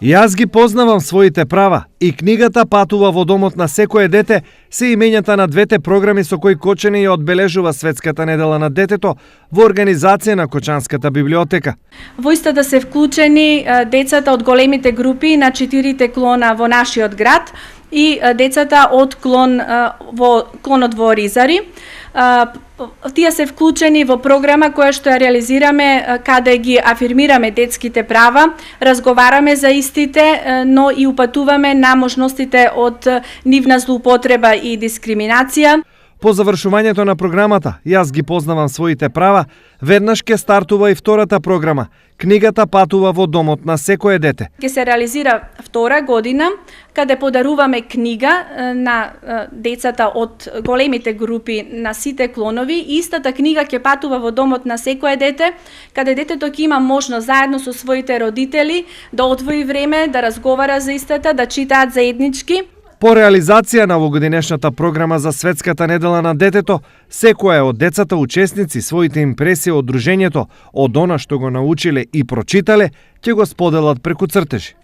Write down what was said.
Јас ги познавам своите права и книгата патува во домот на секое дете се имењата на двете програми со кои Кочани ја одбележува Светската недела на детето во организација на Кочанската библиотека. Во истата се вклучени децата од големите групи на 4 клона во нашиот град и децата од клонот во Ризари. Тие се вклучени во програма која што ја реализираме, каде ги афирмираме детските права, разговараме за истите, но и упатуваме на можностите од нивна злоупотреба и дискриминација. По завршувањето на програмата Јас ги познавам своите права, веднаш ќе стартува и втората програма. Книгата патува во домот на секое дете. Ќе се реализира втора година, каде подаруваме книга на децата од големите групи на сите клонови. Истата книга ќе патува во домот на секое дете, каде детето ќе има можност заедно со своите родители да одвои време, да разговара за истата, да читаат заеднички. По реализација на овогодинешната програма за Светската недела на детето, секоја од децата учесници своите импресии од дружењето, од она што го научиле и прочитале, ќе го споделат преку цртежи.